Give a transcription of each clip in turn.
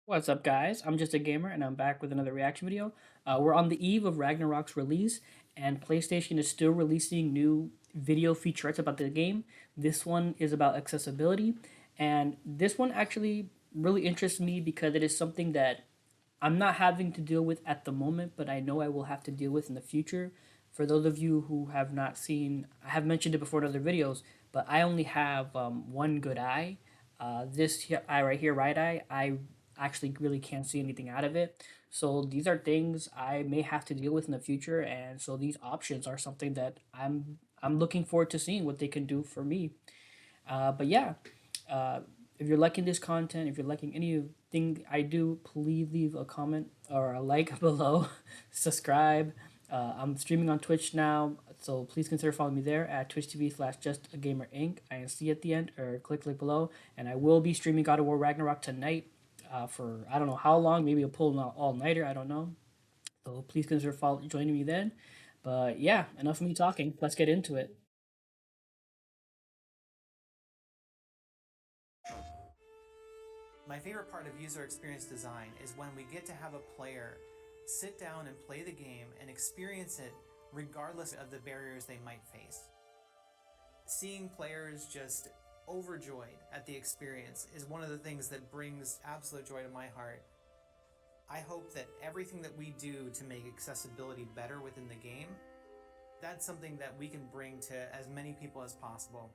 What's up, guys? I'm just a gamer, and I'm back with another reaction video. We're on the eve of Ragnarok's release, and PlayStation is still releasing new video featurettes about the game. This one is about accessibility, and this one actually really interests me because it is something that I'm not having to deal with at the moment, but I know I will have to deal with in the future. For those of you who have not seen, I have mentioned it before in other videos, but I only have one good eye. Eye right here, right eye, I actually really can't see anything out of it. So these are things I may have to deal with in the future, and so these options are something that I'm looking forward to seeing what they can do for me. But yeah, uh, if you're liking this content, if you're liking anything I do, please leave a comment or a like below. Subscribe. I'm streaming on Twitch now, so please consider following me there at twitch.tv/justagamer inc. INC at the end, or click link below. And I will be streaming God of War Ragnarok tonight for I don't know how long, maybe a pull all nighter, I don't know. So please consider joining me then. But yeah, enough of me talking. Let's get into it. My favorite part of user experience design is when we get to have a player sit down and play the game and experience it regardless of the barriers they might face. Seeing players just overjoyed at the experience is one of the things that brings absolute joy to my heart. I hope that everything that we do to make accessibility better within the game, that's something that we can bring to as many people as possible.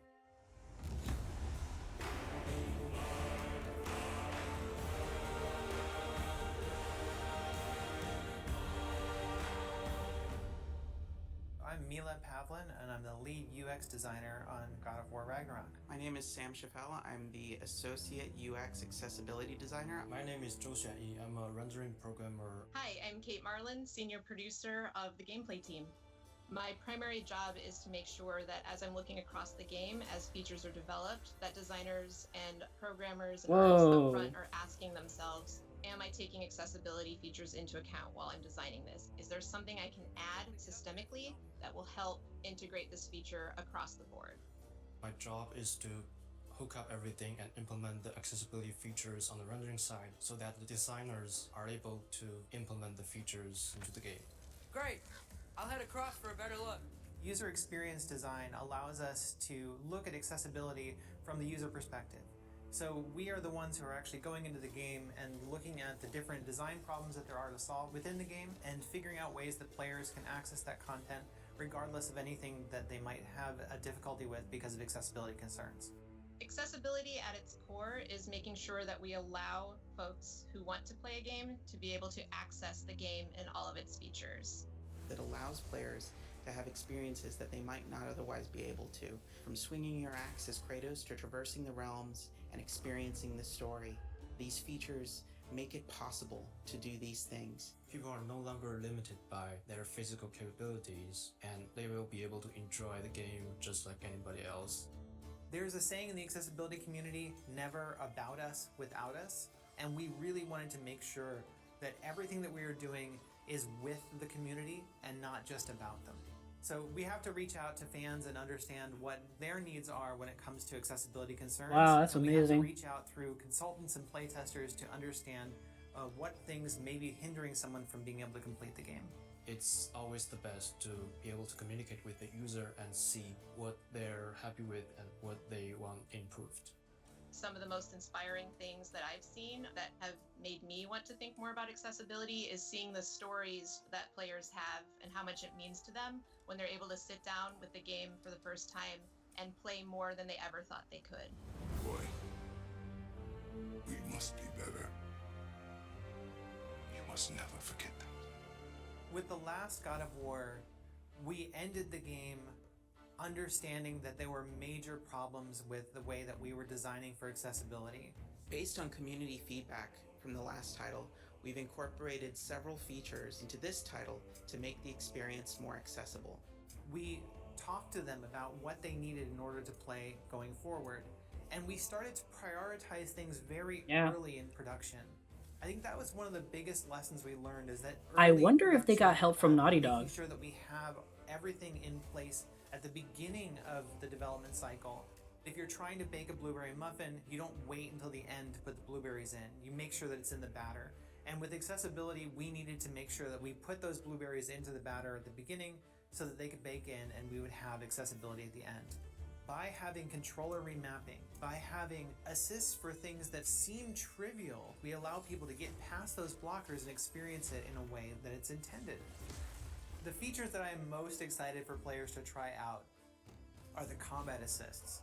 I'm Milan Pavlin, and I'm the lead UX designer on God of War Ragnarok. My name is Sam Chaffella. I'm the Associate UX Accessibility Designer. My name is Zhou Xianyi. I'm a rendering programmer. Hi, I'm Kate Marlin, Senior Producer of the gameplay team. My primary job is to make sure that as I'm looking across the game, as features are developed, that designers and programmers and artists up front are asking themselves, am I taking accessibility features into account while I'm designing this? Is there something I can add systemically that will help integrate this feature across the board? My job is to hook up everything and implement the accessibility features on the rendering side so that the designers are able to implement the features into the game. Great! I'll head across for a better look. User experience design allows us to look at accessibility from the user perspective. So we are the ones who are actually going into the game and looking at the different design problems that there are to solve within the game and figuring out ways that players can access that content regardless of anything that they might have a difficulty with because of accessibility concerns. Accessibility at its core is making sure that we allow folks who want to play a game to be able to access the game and all of its features. That allows players to have experiences that they might not otherwise be able to. From swinging your axe as Kratos to traversing the realms and experiencing the story, these features make it possible to do these things. People are no longer limited by their physical capabilities, and they will be able to enjoy the game just like anybody else. There's a saying in the accessibility community, never about us without us, and we really wanted to make sure that everything that we are doing is with the community and not just about them. So we have to reach out to fans and understand what their needs are when it comes to accessibility concerns. Wow, that's and amazing. We have to reach out through consultants and playtesters to understand what things may be hindering someone from being able to complete the game. It's always the best to be able to communicate with the user and see what they're happy with and what they want improved. Some of the most inspiring things that I've seen that have made me want to think more about accessibility is seeing the stories that players have and how much it means to them when they're able to sit down with the game for the first time and play more than they ever thought they could. Boy, we must be better. You must never forget that. With the last God of War, we ended the game understanding that there were major problems with the way that we were designing for accessibility. Based on community feedback from the last title, we've incorporated several features into this title to make the experience more accessible. We talked to them about what they needed in order to play going forward, and we started to prioritize things very early in production. I think that was one of the biggest lessons we learned, is that I wonder if they got help from Naughty Dog. Making sure that we have everything in place at the beginning of the development cycle, If you're trying to bake a blueberry muffin, you don't wait until the end to put the blueberries in. You make sure that it's in the batter. And with accessibility, we needed to make sure that we put those blueberries into the batter at the beginning so that they could bake in and we would have accessibility at the end. By having controller remapping, by having assists for things that seem trivial, we allow people to get past those blockers and experience it in a way that it's intended. The features that I am most excited for players to try out are the combat assists.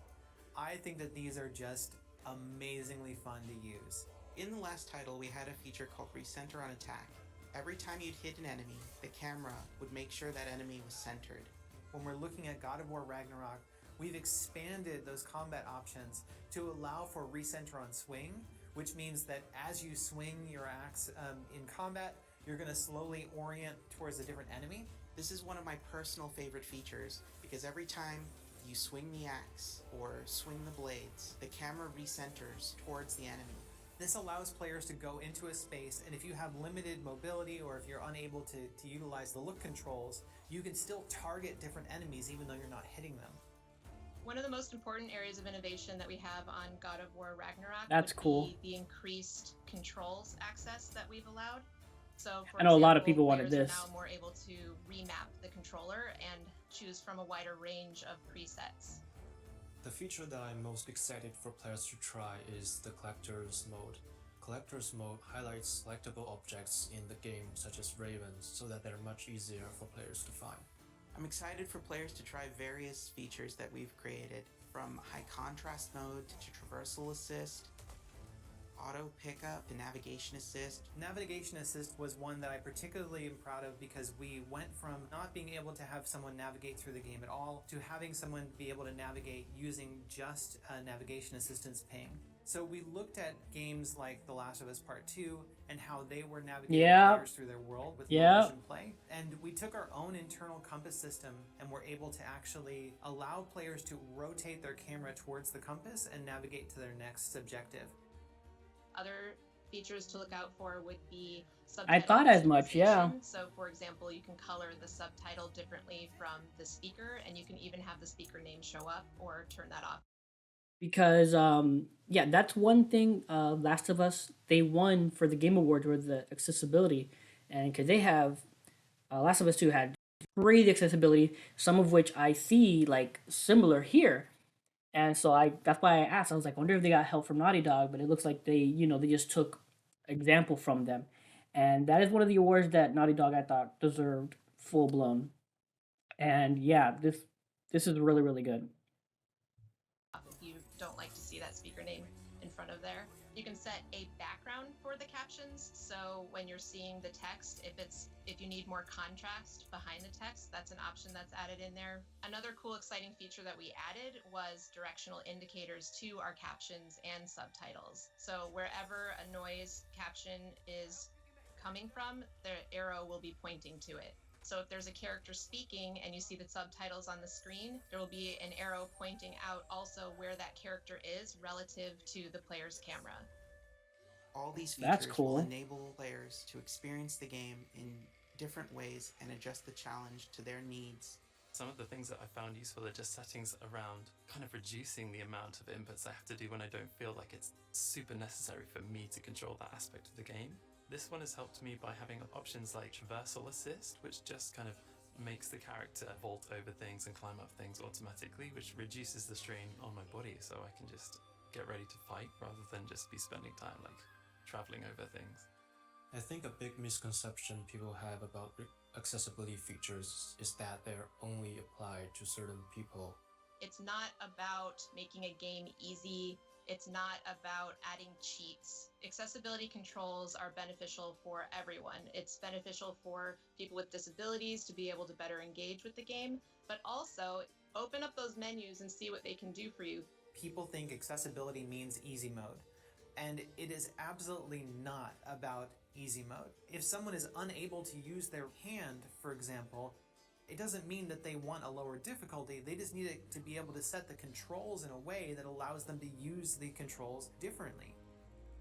I think that these are just amazingly fun to use. In the last title, we had a feature called Recenter on Attack. Every time you'd hit an enemy, the camera would make sure that enemy was centered. When we're looking at God of War Ragnarök, we've expanded those combat options to allow for recenter on swing, which means that as you swing your axe in combat, you're going to slowly orient towards a different enemy. This is one of my personal favorite features because every time you swing the axe or swing the blades, the camera recenters towards the enemy. This allows players to go into a space, and if you have limited mobility or if you're unable to utilize the look controls, you can still target different enemies even though you're not hitting them. One of the most important areas of innovation that we have on God of War Ragnarök That's would cool. be the increased controls access that we've allowed. So, for I know a lot of example, people wanted players this. are now more able to remap the controller and choose from a wider range of presets. The feature that I'm most excited for players to try is the Collector's Mode. Collector's Mode highlights collectible objects in the game, such as ravens, so that they're much easier for players to find. I'm excited for players to try various features that we've created, from high contrast mode to traversal assist, auto pickup to navigation assist. Navigation assist was one that I particularly am proud of because we went from not being able to have someone navigate through the game at all to having someone be able to navigate using just a navigation assistance ping. So we looked at games like The Last of Us Part 2 and how they were navigating players through their world with low vision play. And we took our own internal compass system and were able to actually allow players to rotate their camera towards the compass and navigate to their next objective. Other features to look out for would be I subtitle thought as much, yeah. customization. So, for example, you can color the subtitle differently from the speaker, and you can even have the speaker name show up or turn that off. Because yeah, that's one thing. Last of Us, they won for the Game Awards with the accessibility, and because they have Last of Us 2 had great accessibility, some of which I see like similar here. And so that's why I asked. I was like, I wonder if they got help from Naughty Dog, but it looks like they just took example from them. And that is one of the awards that Naughty Dog I thought deserved full blown. And yeah, this is really, really good. If you don't like to see that speaker name in front of there, you can set a background for the captions. So when you're seeing the text, if you need more contrast behind the text, that's an option that's added in there. Another cool, exciting feature that we added was directional indicators to our captions and subtitles. So wherever a noise caption is coming from, the arrow will be pointing to it. So if there's a character speaking and you see the subtitles on the screen, there will be an arrow pointing out also where that character is relative to the player's camera. All these That's features cool. will enable players to experience the game in different ways and adjust the challenge to their needs. Some of the things that I found useful are just settings around kind of reducing the amount of inputs I have to do when I don't feel like it's super necessary for me to control that aspect of the game. This one has helped me by having options like traversal assist, which just kind of makes the character vault over things and climb up things automatically, which reduces the strain on my body so I can just get ready to fight rather than just be spending time like traveling over things. I think a big misconception people have about accessibility features is that they're only applied to certain people. It's not about making a game easy. It's not about adding cheats. Accessibility controls are beneficial for everyone. It's beneficial for people with disabilities to be able to better engage with the game, but also open up those menus and see what they can do for you. People think accessibility means easy mode, and it is absolutely not about easy mode. If someone is unable to use their hand, for example, it doesn't mean that they want a lower difficulty. They just need to be able to set the controls in a way that allows them to use the controls differently.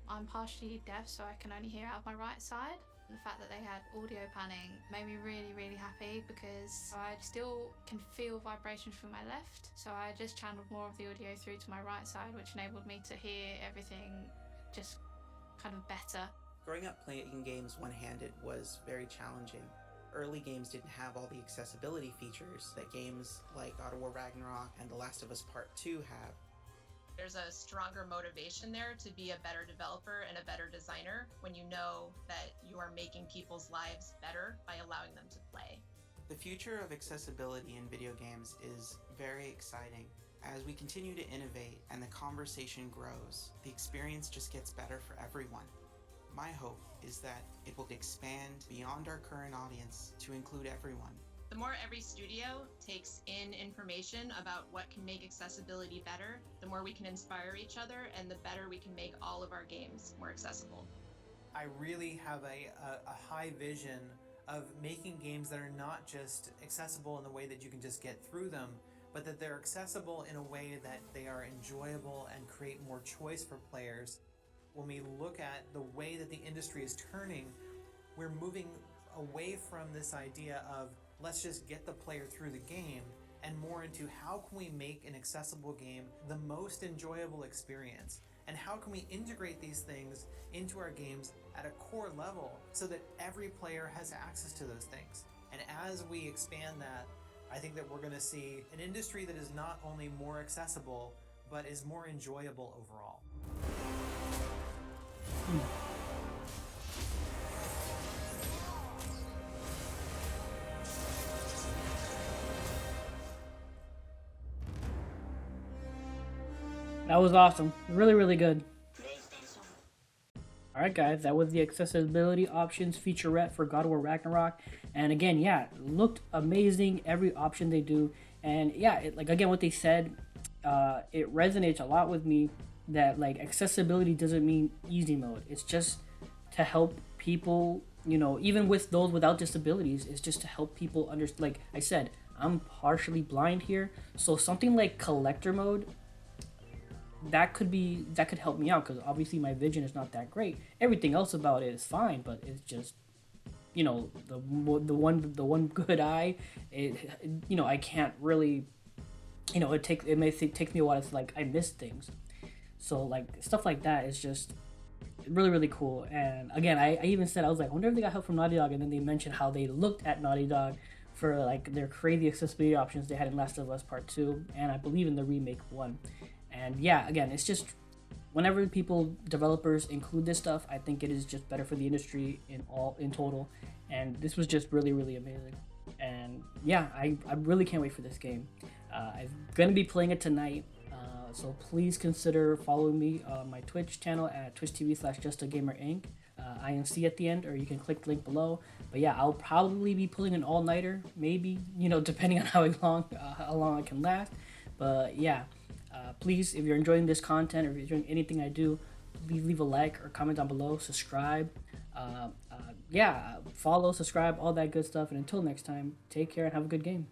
I'm partially deaf, so I can only hear out my right side. The fact that they had audio panning made me really happy, because I still can feel vibrations from my left, so I just channeled more of the audio through to my right side, which enabled me to hear everything just kind of better. Growing up playing games one-handed was very challenging. Early games didn't have all the accessibility features that games like God of War Ragnarok and The Last of Us Part 2 have. There's a stronger motivation there to be a better developer and a better designer when you know that you are making people's lives better by allowing them to play. The future of accessibility in video games is very exciting. As we continue to innovate and the conversation grows, the experience just gets better for everyone. My hope is that it will expand beyond our current audience to include everyone. The more every studio takes in information about what can make accessibility better, the more we can inspire each other and the better we can make all of our games more accessible. I really have a high vision of making games that are not just accessible in the way that you can just get through them, but that they're accessible in a way that they are enjoyable and create more choice for players. When we look at the way that the industry is turning, we're moving away from this idea of let's just get the player through the game and more into how can we make an accessible game the most enjoyable experience, and how can we integrate these things into our games at a core level so that every player has access to those things. And as we expand that, I think that we're going to see an industry that is not only more accessible but is more enjoyable overall. That was awesome. Really good. Alright guys, that was the accessibility options featurette for God of War Ragnarok. And again, yeah, it looked amazing, every option they do. And yeah, like again, what they said, it resonates a lot with me, that like accessibility doesn't mean easy mode. It's just to help people, you know, even with those without disabilities, it's just to help people understand. Like I said, I'm partially blind here, so something like collector mode, that could help me out, because obviously my vision is not that great. Everything else about it is fine, but it's just, you know, the one good eye, you know, I can't really, you know, takes me a while. It's like I miss things, so like stuff like that is just really cool. And again, I even said, I was like, I wonder if they got help from Naughty Dog, and then they mentioned how they looked at Naughty Dog for like their crazy accessibility options they had in Last of Us Part 2, and I believe in the remake 1. And yeah, again, it's just whenever developers include this stuff, I think it is just better for the industry in total. And this was just really amazing. And yeah, I really can't wait for this game. I'm gonna be playing it tonight, so please consider following me on my Twitch channel at twitch.tv/justagamer.inc. INC at the end, or you can click the link below. But yeah, I'll probably be pulling an all-nighter, maybe, you know, depending on how long I can last. But yeah. Please, if you're enjoying this content, or if you're enjoying anything I do, please leave a like or comment down below, subscribe, follow, subscribe, all that good stuff. And until next time, take care and have a good game.